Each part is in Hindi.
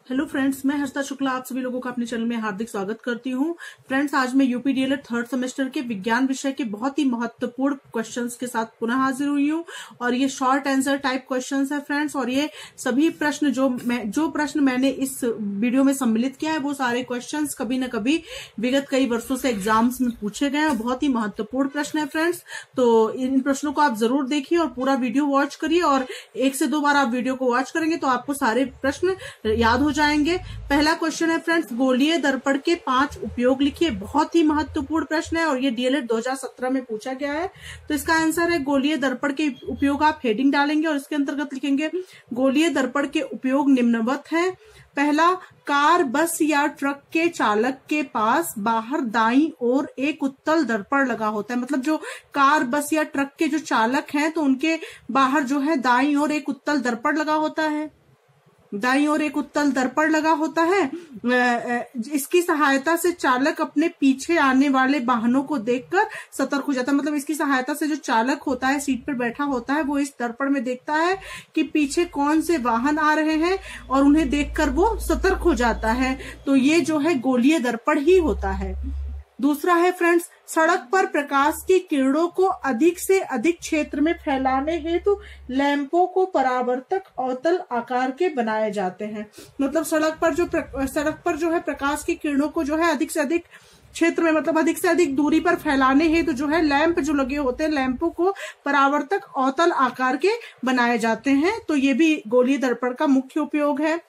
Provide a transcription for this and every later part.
हेलो फ्रेंड्स, मैं हर्षिता शुक्ला आप सभी लोगों का अपने चैनल में हार्दिक स्वागत करती हूं। फ्रेंड्स, आज मैं यूपी डीएलएड थर्ड सेमेस्टर के विज्ञान विषय के बहुत ही महत्वपूर्ण क्वेश्चंस के साथ पुनः हाजिर हुई हूं और ये शॉर्ट आंसर टाइप क्वेश्चंस है फ्रेंड्स। और ये सभी प्रश्न जो प्रश्न मैंने इस वीडियो में सम्मिलित किया है वो सारे क्वेश्चंस कभी न कभी विगत कई वर्षों से एग्जाम्स में पूछे गए हैं। बहुत ही महत्वपूर्ण प्रश्न है फ्रेंड्स, तो इन प्रश्नों को आप जरूर देखिए और पूरा वीडियो वॉच करिए और एक से दो बार आप वीडियो को वॉच करेंगे तो आपको सारे प्रश्न याद हो जाएंगे। पहला क्वेश्चन है फ्रेंड्स, गोलीय दर्पण के 5 उपयोग लिखिए। बहुत ही महत्वपूर्ण प्रश्न है और ये डीएलएड 2017 में पूछा गया है। तो इसका आंसर है गोलीय दर्पण के उपयोग। आप हेडिंग डालेंगे और इसके अंतर्गत लिखेंगे गोलीय दर्पण के उपयोग निम्नवत हैं। पहला, कार, बस या ट्रक के चालक के पास बाहर दाईं ओर एक उत्तल दर्पण लगा होता है। मतलब जो कार, बस या ट्रक के जो चालक हैं तो उनके बाहर जो है दाईं ओर एक उत्तल दर्पण लगा होता है। दाईं ओर एक उत्तल दर्पण लगा होता है। इसकी सहायता से चालक अपने पीछे आने वाले वाहनों को देखकर सतर्क हो जाता है। मतलब इसकी सहायता से जो चालक होता है, सीट पर बैठा होता है, वो इस दर्पण में देखता है कि पीछे कौन से वाहन आ रहे हैं और उन्हें देखकर वो सतर्क हो जाता है। तो ये जो है गोलीय दर्पण ही होता है। दूसरा है फ्रेंड्स, सड़क पर प्रकाश की किरणों को अधिक से अधिक क्षेत्र में फैलाने हेतु लैंपों को परावर्तक अवतल आकार के बनाए जाते हैं। मतलब सड़क पर जो है प्रकाश की किरणों को जो है अधिक से अधिक क्षेत्र में, मतलब अधिक से अधिक दूरी पर फैलाने हेतु जो है लैंप जो लगे होते हैं, लैंपों को परावर्तक अवतल आकार के बनाए जाते हैं। तो ये भी गोलीय दर्पण का मुख्य उपयोग है।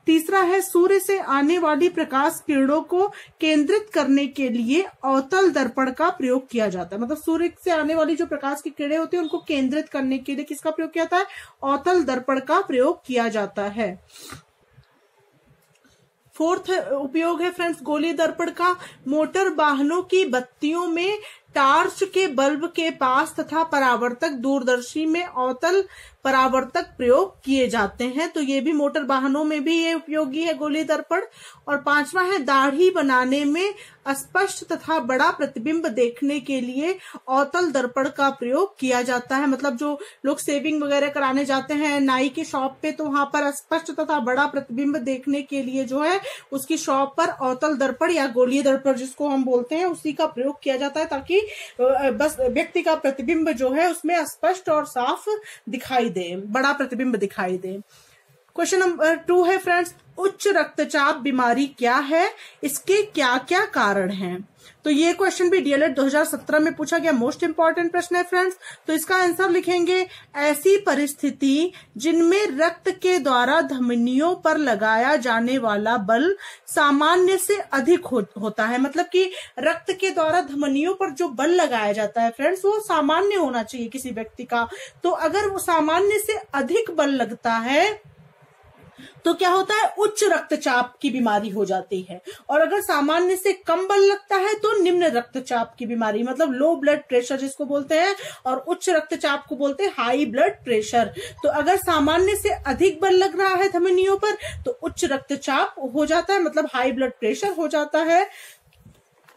तीसरा है, सूर्य से आने वाली प्रकाश किरणों को केंद्रित करने के लिए अवतल दर्पण का प्रयोग किया जाता है। मतलब सूर्य से आने वाली जो प्रकाश की किरणें होती है उनको केंद्रित करने के लिए किसका प्रयोग किया जाता है? अवतल दर्पण का प्रयोग किया जाता है। फोर्थ उपयोग है फ्रेंड्स गोलीय दर्पण का, मोटर वाहनों की बत्तियों में टार्च के बल्ब के पास तथा परावर्तक दूरदर्शी में अवतल परावर्तक प्रयोग किए जाते हैं। तो ये भी मोटर वाहनों में भी ये उपयोगी है गोलीय दर्पण। और पांचवा है, दाढ़ी बनाने में स्पष्ट तथा बड़ा प्रतिबिंब देखने के लिए अवतल दर्पण का प्रयोग किया जाता है। मतलब जो लोग शेविंग वगैरह कराने जाते हैं नाई की शॉप पे, तो वहां पर स्पष्ट तथा बड़ा प्रतिबिंब देखने के लिए जो है उसकी शॉप पर अवतल दर्पण या गोलीय दर्पण जिसको हम बोलते हैं उसी का प्रयोग किया जाता है, ताकि बस व्यक्ति का प्रतिबिंब जो है उसमें स्पष्ट और साफ दिखाई दे, बड़ा प्रतिबिंब दिखाई दे। क्वेश्चन नंबर 2 है फ्रेंड्स, उच्च रक्तचाप बीमारी क्या है, इसके क्या क्या कारण हैं? तो ये क्वेश्चन भी डीएलएड 2017 में पूछा गया मोस्ट इंपॉर्टेंट प्रश्न है फ्रेंड्स। तो इसका आंसर लिखेंगे, ऐसी परिस्थिति जिनमें रक्त के द्वारा धमनियों पर लगाया जाने वाला बल सामान्य से अधिक होता है। मतलब कि रक्त के द्वारा धमनियों पर जो बल लगाया जाता है फ्रेंड्स वो सामान्य होना चाहिए किसी व्यक्ति का। तो अगर वो सामान्य से अधिक बल लगता है तो क्या होता है? उच्च रक्तचाप की बीमारी हो जाती है। और अगर सामान्य से कम बल लगता है तो निम्न रक्तचाप की बीमारी, मतलब लो ब्लड प्रेशर जिसको बोलते हैं, और उच्च रक्तचाप को बोलते हैं हाई ब्लड प्रेशर। तो अगर सामान्य से अधिक बल लग रहा है धमनियों पर तो उच्च रक्तचाप हो जाता है, मतलब हाई ब्लड प्रेशर हो जाता है।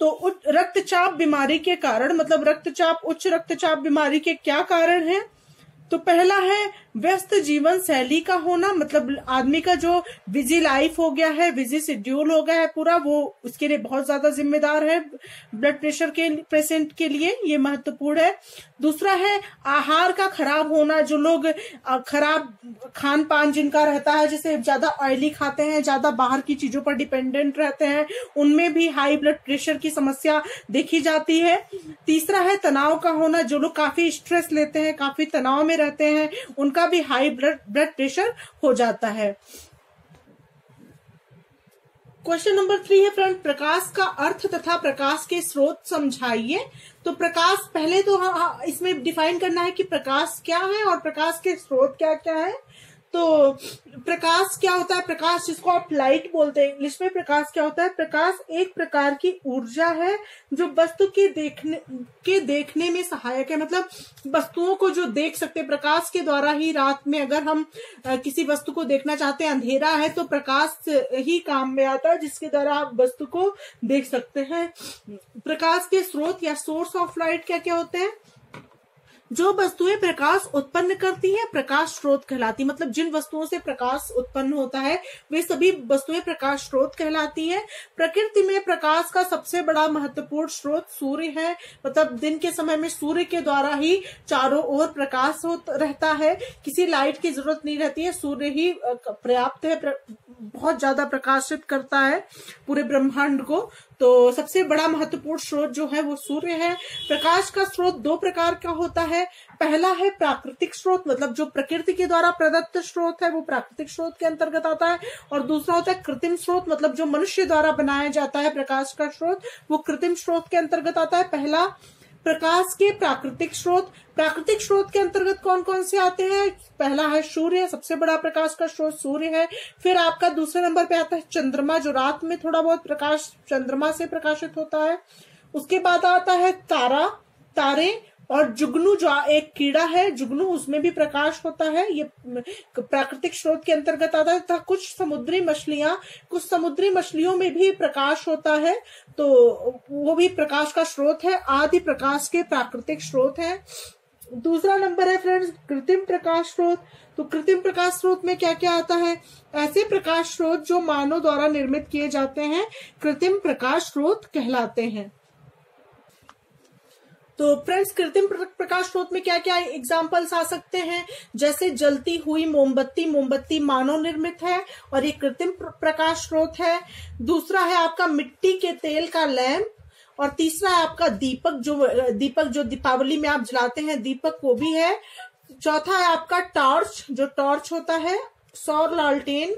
तो रक्तचाप बीमारी के कारण, मतलब उच्च रक्तचाप बीमारी के क्या कारण है? तो पहला है व्यस्त जीवन शैली का होना। मतलब आदमी का जो बिजी लाइफ हो गया है, बिजी शेड्यूल हो गया है पूरा, वो उसके लिए बहुत ज्यादा जिम्मेदार है ब्लड प्रेशर के पेशेंट के लिए, ये महत्वपूर्ण है। दूसरा है आहार का खराब होना। जो लोग खराब खान पान जिनका रहता है, जैसे ज्यादा ऑयली खाते हैं, ज्यादा बाहर की चीजों पर डिपेंडेंट रहते हैं, उनमें भी हाई ब्लड प्रेशर की समस्या देखी जाती है। तीसरा है तनाव का होना। जो लोग काफी स्ट्रेस लेते हैं, काफी तनाव में रहते हैं, उनका भी हाई ब्लड प्रेशर हो जाता है। क्वेश्चन नंबर 3 है फ्रेंड, प्रकाश का अर्थ तथा प्रकाश के स्रोत समझाइए। तो प्रकाश, पहले तो इसमें डिफाइन करना है कि प्रकाश क्या है और प्रकाश के स्रोत क्या क्या है। तो प्रकाश क्या होता है? प्रकाश जिसको आप लाइट बोलते हैं इंग्लिश में, प्रकाश क्या होता है? प्रकाश एक प्रकार की ऊर्जा है जो वस्तु के देखने में सहायक है। मतलब वस्तुओं को जो देख सकते हैं प्रकाश के द्वारा ही। रात में अगर हम किसी वस्तु को देखना चाहते हैं, अंधेरा है, तो प्रकाश ही काम में आता है जिसके द्वारा आप वस्तु को देख सकते हैं। प्रकाश के स्रोत या सोर्स ऑफ लाइट क्या क्या होते हैं? जो वस्तुएं प्रकाश उत्पन्न करती हैं प्रकाश स्रोत कहलाती, मतलब जिन वस्तुओं से प्रकाश उत्पन्न होता है वे सभी वस्तुएं प्रकाश स्रोत कहलाती हैं। प्रकृति में प्रकाश का सबसे बड़ा महत्वपूर्ण स्रोत सूर्य है, मतलब दिन के समय में सूर्य के द्वारा ही चारों ओर प्रकाश रहता है, किसी लाइट की जरूरत नहीं रहती है, सूर्य ही पर्याप्त है, बहुत ज्यादा प्रकाशित करता है पूरे ब्रह्मांड को। तो सबसे बड़ा महत्वपूर्ण स्रोत जो है वो सूर्य है। प्रकाश का स्रोत दो प्रकार का होता है, पहला है प्राकृतिक स्रोत, मतलब जो प्रकृति के द्वारा प्रदत्त स्रोत है वो प्राकृतिक स्रोत के अंतर्गत आता है, और दूसरा होता है कृत्रिम स्रोत, मतलब जो मनुष्य द्वारा बनाया जाता है प्रकाश का स्रोत वो कृत्रिम स्रोत के अंतर्गत आता है। पहला प्रकाश के प्राकृतिक स्रोत, प्राकृतिक स्रोत के अंतर्गत कौन कौन से आते हैं, पहला है सूर्य, सबसे बड़ा प्रकाश का स्रोत सूर्य है। फिर आपका दूसरे नंबर पे आता है चंद्रमा, जो रात में थोड़ा बहुत प्रकाश चंद्रमा से प्रकाशित होता है। उसके बाद आता है तारे, और जुगनू जो एक कीड़ा है जुगनू, उसमें भी प्रकाश होता है, ये प्राकृतिक स्रोत के अंतर्गत आता है। तथा कुछ समुद्री मछलियों में भी प्रकाश होता है, तो वो भी प्रकाश का स्रोत है, आदि प्रकाश के प्राकृतिक स्रोत है। दूसरा नंबर है फ्रेंड्स कृत्रिम प्रकाश स्रोत। तो कृत्रिम प्रकाश स्रोत में क्या क्या आता है, ऐसे प्रकाश स्रोत जो मानव द्वारा निर्मित किए जाते हैं कृत्रिम प्रकाश स्रोत कहलाते हैं। तो फ्रेंड्स कृत्रिम प्रकाश स्रोत में क्या क्या एग्जाम्पल्स आ सकते हैं, जैसे जलती हुई मोमबत्ती मानव निर्मित है और ये कृत्रिम प्रकाश स्रोत है। दूसरा है आपका मिट्टी के तेल का लैंप, और तीसरा है आपका दीपक जो दीपावली में आप जलाते हैं दीपक, वो भी है। चौथा है आपका टॉर्च होता है, सौर लालटेन,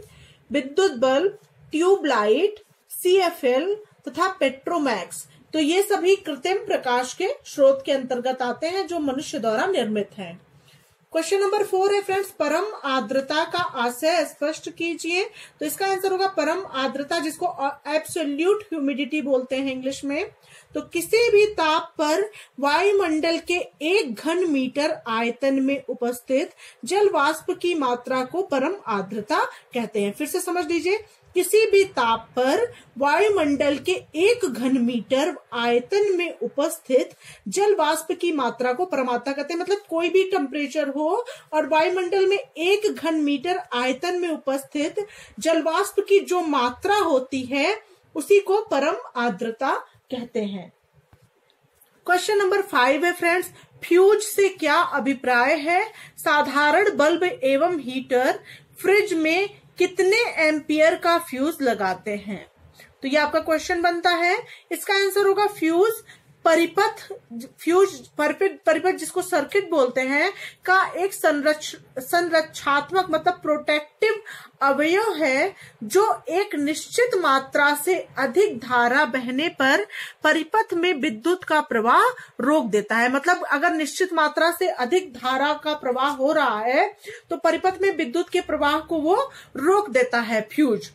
विद्युत बल्ब, ट्यूबलाइट, CFL तथा पेट्रोमैक्स। तो ये सभी कृत्रिम प्रकाश के स्रोत के अंतर्गत आते हैं जो मनुष्य द्वारा निर्मित हैं। क्वेश्चन नंबर 4 है फ्रेंड्स, परम आर्द्रता का आशय स्पष्ट कीजिए। तो इसका आंसर होगा परम आर्द्रता, जिसको एब्सोल्यूट ह्यूमिडिटी बोलते हैं इंग्लिश में। तो किसी भी ताप पर वायुमंडल के 1 घन मीटर आयतन में उपस्थित जल वाष्प की मात्रा को परम आर्द्रता कहते हैं। फिर से समझ लीजिए, किसी भी ताप पर वायुमंडल के 1 घन मीटर आयतन में उपस्थित जल वाष्प की मात्रा को परम आर्द्रता कहते हैं। मतलब कोई भी टेम्परेचर हो और वायुमंडल में 1 घन मीटर आयतन में उपस्थित जल वाष्प की जो मात्रा होती है उसी को परम आर्द्रता कहते हैं। क्वेश्चन नंबर 5 है फ्रेंड्स, फ्यूज से क्या अभिप्राय है। साधारण बल्ब एवं हीटर फ्रिज में कितने एम्पियर का फ्यूज लगाते हैं। तो ये आपका क्वेश्चन बनता है। इसका आंसर होगा परिपथ जिसको सर्किट बोलते हैं का एक संरक्षात्मक मतलब प्रोटेक्टिव अवयव है, जो एक निश्चित मात्रा से अधिक धारा बहने पर परिपथ में विद्युत का प्रवाह रोक देता है। मतलब अगर निश्चित मात्रा से अधिक धारा का प्रवाह हो रहा है तो परिपथ में विद्युत के प्रवाह को वो रोक देता है फ्यूज।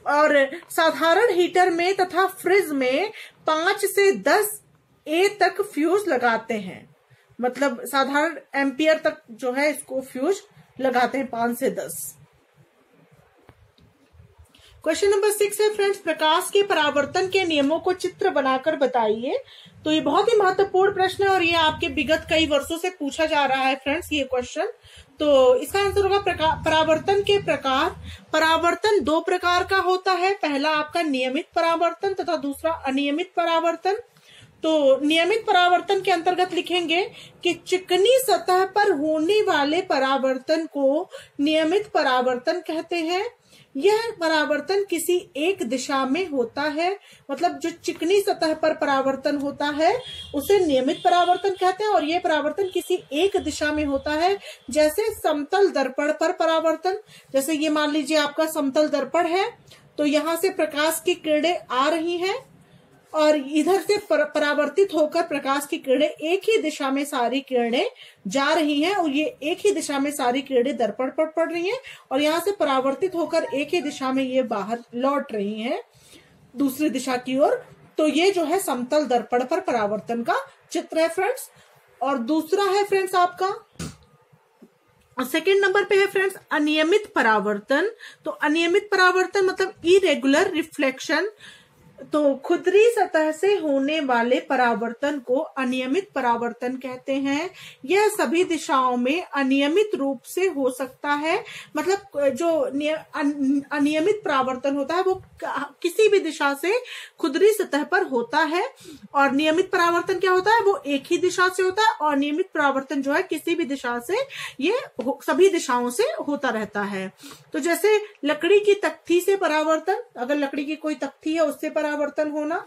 और साधारण हीटर में तथा फ्रिज में 5 से 10 A तक फ्यूज लगाते हैं, मतलब साधारण एम्पियर तक जो है इसको फ्यूज लगाते हैं 5 से 10। क्वेश्चन नंबर 6 है फ्रेंड्स, प्रकाश के परावर्तन के नियमों को चित्र बनाकर बताइए। तो ये बहुत ही महत्वपूर्ण प्रश्न है और ये आपके विगत कई वर्षों से पूछा जा रहा है फ्रेंड्स ये क्वेश्चन। तो इसका आंसर होगा परावर्तन के प्रकार। परावर्तन 2 प्रकार का होता है, पहला आपका नियमित परावर्तन तथा दूसरा अनियमित परावर्तन। तो नियमित परावर्तन के अंतर्गत लिखेंगे कि चिकनी सतह पर होने वाले परावर्तन को नियमित परावर्तन कहते हैं। यह परावर्तन किसी एक दिशा में होता है, मतलब जो चिकनी सतह पर परावर्तन होता है उसे नियमित परावर्तन कहते हैं, और यह परावर्तन किसी एक दिशा में होता है। जैसे समतल दर्पण पर परावर्तन, जैसे ये मान लीजिए आपका समतल दर्पण है, तो यहाँ से प्रकाश की किरणें आ रही हैं और इधर से परावर्तित होकर प्रकाश की किरणें एक ही दिशा में सारी किरणें जा रही हैं, और ये एक ही दिशा में सारी किरणें दर्पण पर पड़ रही हैं और यहाँ से परावर्तित होकर एक ही दिशा में ये बाहर लौट रही हैं दूसरी दिशा की ओर। तो ये जो है समतल दर्पण पर परावर्तन का चित्र है फ्रेंड्स। और दूसरा है फ्रेंड्स आपका सेकेंड नंबर पे है फ्रेंड्स अनियमित परावर्तन। तो अनियमित परावर्तन मतलब इरेगुलर रिफ्लेक्शन तो खुरदरी सतह से होने वाले परावर्तन को अनियमित परावर्तन कहते हैं। यह सभी दिशाओं में अनियमित रूप से हो सकता है। मतलब जो अनियमित परावर्तन होता है वो किसी भी दिशा से खुरदरी सतह पर होता है, और नियमित परावर्तन क्या होता है, वो एक ही दिशा से होता है, और नियमित परावर्तन जो है किसी भी दिशा से, ये सभी दिशाओं से होता रहता है। तो जैसे लकड़ी की तख्ती से परावर्तन, अगर लकड़ी की कोई तख्ती है उससे परावर्तन होना,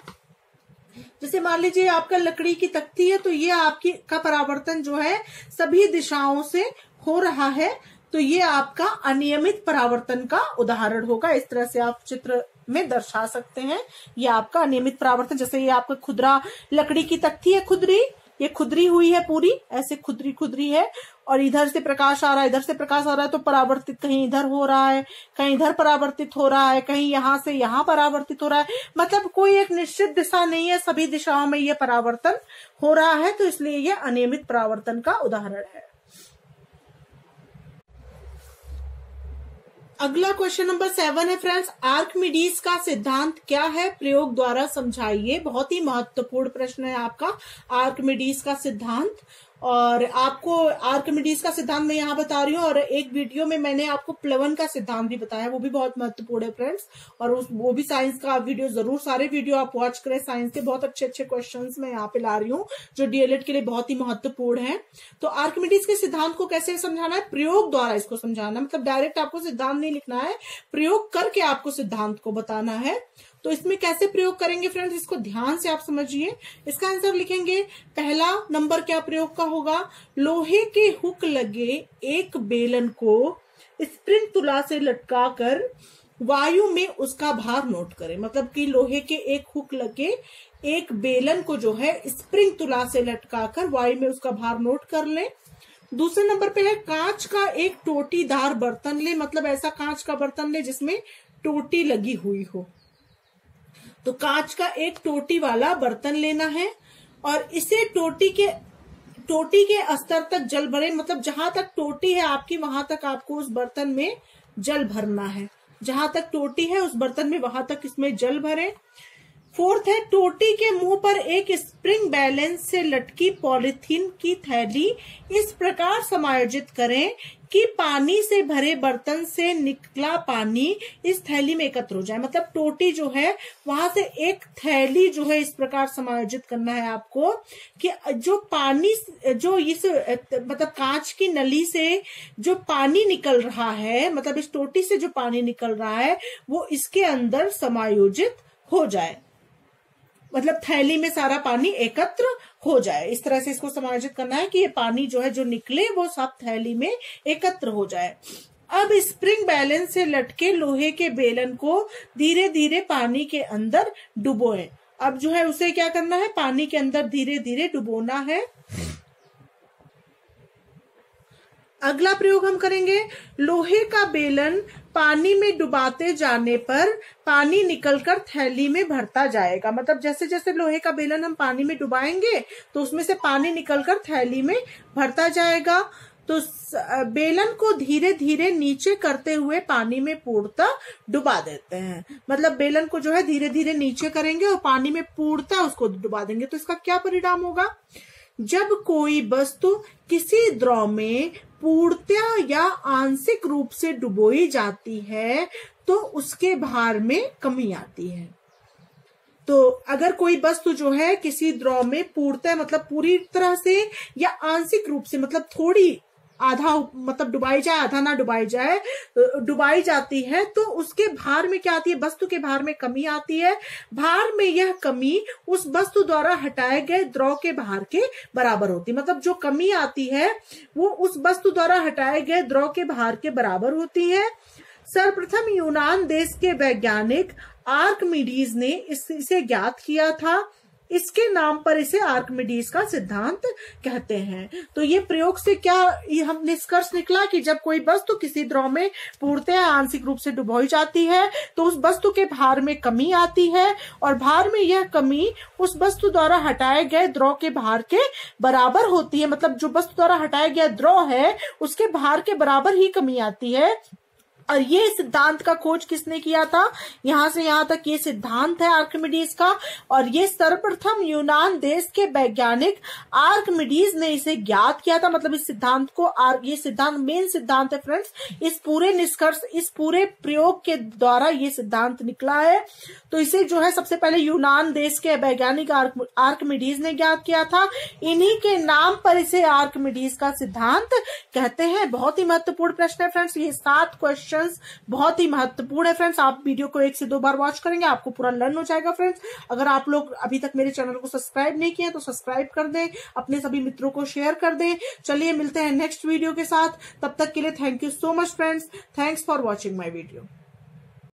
जैसे मान लीजिए आपका लकड़ी की तख्ती है तो ये आपकी का परावर्तन जो है सभी दिशाओं से हो रहा है, तो ये आपका अनियमित परावर्तन का उदाहरण होगा। इस तरह से आप चित्र में दर्शा सकते हैं, ये आपका अनियमित परावर्तन। जैसे ये आपका खुदरा लकड़ी की तख्ती है, खुदरी, ये खुदरी हुई है पूरी, ऐसे खुदरी खुदरी है, और इधर से प्रकाश आ रहा है, इधर से प्रकाश आ रहा है, तो परावर्तित कहीं इधर हो रहा है, कहीं इधर परावर्तित हो रहा है, कहीं यहां से यहां परावर्तित हो रहा है। मतलब कोई एक निश्चित दिशा नहीं है, सभी दिशाओं में ये परावर्तन हो रहा है, तो इसलिए ये अनियमित परावर्तन का उदाहरण है। अगला क्वेश्चन नंबर 7 है फ्रेंड्स, आर्किमिडीज का सिद्धांत क्या है, प्रयोग द्वारा समझाइए। बहुत ही महत्वपूर्ण प्रश्न है आपका, आर्किमिडीज का सिद्धांत। और आपको आर्किमिडीज का सिद्धांत मैं यहाँ बता रही हूँ, और एक वीडियो में मैंने आपको प्लवन का सिद्धांत भी बताया, वो भी बहुत महत्वपूर्ण है फ्रेंड्स। और वो भी साइंस का वीडियो, जरूर सारे वीडियो आप वॉच करें। साइंस के बहुत अच्छे अच्छे क्वेश्चंस मैं यहाँ पे ला रही हूँ जो डीएलएड के लिए बहुत ही महत्वपूर्ण है। तो आर्किमिडीज के सिद्धांत को कैसे समझाना है, प्रयोग द्वारा इसको समझाना, मतलब डायरेक्ट आपको सिद्धांत नहीं लिखना है, प्रयोग करके आपको सिद्धांत को बताना है। तो इसमें कैसे प्रयोग करेंगे फ्रेंड्स, इसको ध्यान से आप समझिए। इसका आंसर लिखेंगे, पहला नंबर क्या प्रयोग का होगा, लोहे के हुक लगे एक बेलन को स्प्रिंग तुला से लटका कर वायु में उसका भार नोट करें। मतलब कि लोहे के एक हुक लगे एक बेलन को जो है स्प्रिंग तुला से लटका कर वायु में उसका भार नोट कर लें। दूसरे नंबर पे है, कांच का एक टोटीदार बर्तन ले, मतलब ऐसा कांच का बर्तन ले जिसमें टोटी लगी हुई हो। तो कांच का एक टोटी वाला बर्तन लेना है, और इसे टोटी के स्तर तक जल भरे, मतलब जहां तक टोटी है आपकी वहां तक आपको उस बर्तन में जल भरना है। जहां तक टोटी है उस बर्तन में वहां तक इसमें जल भरे। फोर्थ है, टोटी के मुंह पर एक स्प्रिंग बैलेंस से लटकी पॉलिथीन की थैली इस प्रकार समायोजित करें कि पानी से भरे बर्तन से निकला पानी इस थैली में एकत्र हो जाए। मतलब टोटी जो है वहां से एक थैली जो है इस प्रकार समायोजित करना है आपको कि जो पानी जो इस मतलब कांच की नली से जो पानी निकल रहा है, मतलब इस टोटी से जो पानी निकल रहा है वो इसके अंदर समायोजित हो जाए, मतलब थैली में सारा पानी एकत्र हो जाए। इस तरह से इसको समायोजित करना है कि ये पानी जो है जो निकले वो सब थैली में एकत्र हो जाए। अब स्प्रिंग बैलेंस से लटके लोहे के बेलन को धीरे धीरे पानी के अंदर डुबोएं। अब जो है उसे क्या करना है, पानी के अंदर धीरे धीरे डुबोना है। अगला प्रयोग हम करेंगे, लोहे का बेलन पानी में डुबाते जाने पर पानी निकलकर थैली में भरता जाएगा। मतलब जैसे जैसे लोहे का बेलन हम पानी में डुबाएंगे तो उसमें से पानी निकलकर थैली में भरता जाएगा। तो बेलन को धीरे धीरे नीचे करते हुए पानी में पूर्णतः डुबा देते हैं। मतलब बेलन को जो है धीरे धीरे नीचे करेंगे और पानी में पूर्णतः उसको डुबा देंगे। तो इसका क्या परिणाम होगा, जब कोई वस्तु किसी द्रव में पूर्णतया या आंशिक रूप से डुबोई जाती है तो उसके भार में कमी आती है। तो अगर कोई वस्तु जो है किसी द्रव में पूर्णतया मतलब पूरी तरह से या आंशिक रूप से, मतलब थोड़ी आधा मतलब डुबाई जाए आधा ना डुबाई जाए, डुबाई जाती है तो उसके भार में क्या आती है, वस्तु के भार में कमी आती है। भार में यह कमी उस वस्तु द्वारा हटाए गए द्रव के भार के बराबर होती है। मतलब जो कमी आती है वो उस वस्तु द्वारा हटाए गए द्रव के भार के बराबर होती है। सर्वप्रथम यूनान देश के वैज्ञानिक आर्किमिडीज ने इसे ज्ञात किया था। इसके नाम पर इसे आर्किमिडीज का सिद्धांत कहते हैं। तो ये प्रयोग से क्या हम निष्कर्ष निकला कि जब कोई वस्तु किसी द्रव में पूर्णतया आंशिक रूप से डुबोई जाती है तो उस वस्तु के भार में कमी आती है, और भार में यह कमी उस वस्तु द्वारा हटाए गए द्रव के भार के बराबर होती है। मतलब जो वस्तु द्वारा हटाया गया द्रव है उसके भार के बराबर ही कमी आती है। और ये सिद्धांत का खोज किसने किया था? यहां से यहां तक ये सिद्धांत है आर्किमिडीज का, और ये सर्वप्रथम यूनान देश के वैज्ञानिक आर्किमिडीज ने इसे ज्ञात किया था। मतलब इस सिद्धांत को, ये सिद्धांत मेन सिद्धांत है फ्रेंड्स, इस पूरे निष्कर्ष, इस पूरे प्रयोग के द्वारा ये सिद्धांत निकला है। तो इसे जो है सबसे पहले यूनान देश के वैज्ञानिक आर्किमिडीज ने ज्ञात किया था। इन्हीं के नाम पर इसे आर्किमिडीज का सिद्धांत कहते हैं। बहुत ही महत्वपूर्ण प्रश्न है फ्रेंड्स, ये 7 क्वेश्चन बहुत ही महत्वपूर्ण है फ्रेंड्स। आप वीडियो को 1 से 2 बार वॉच करेंगे, आपको पूरा लर्न हो जाएगा फ्रेंड्स। अगर आप लोग अभी तक मेरे चैनल को सब्सक्राइब नहीं किए तो सब्सक्राइब कर दें, अपने सभी मित्रों को शेयर कर दें। चलिए मिलते हैं नेक्स्ट वीडियो के साथ, तब तक के लिए thank you so much friends, thanks for watching my video.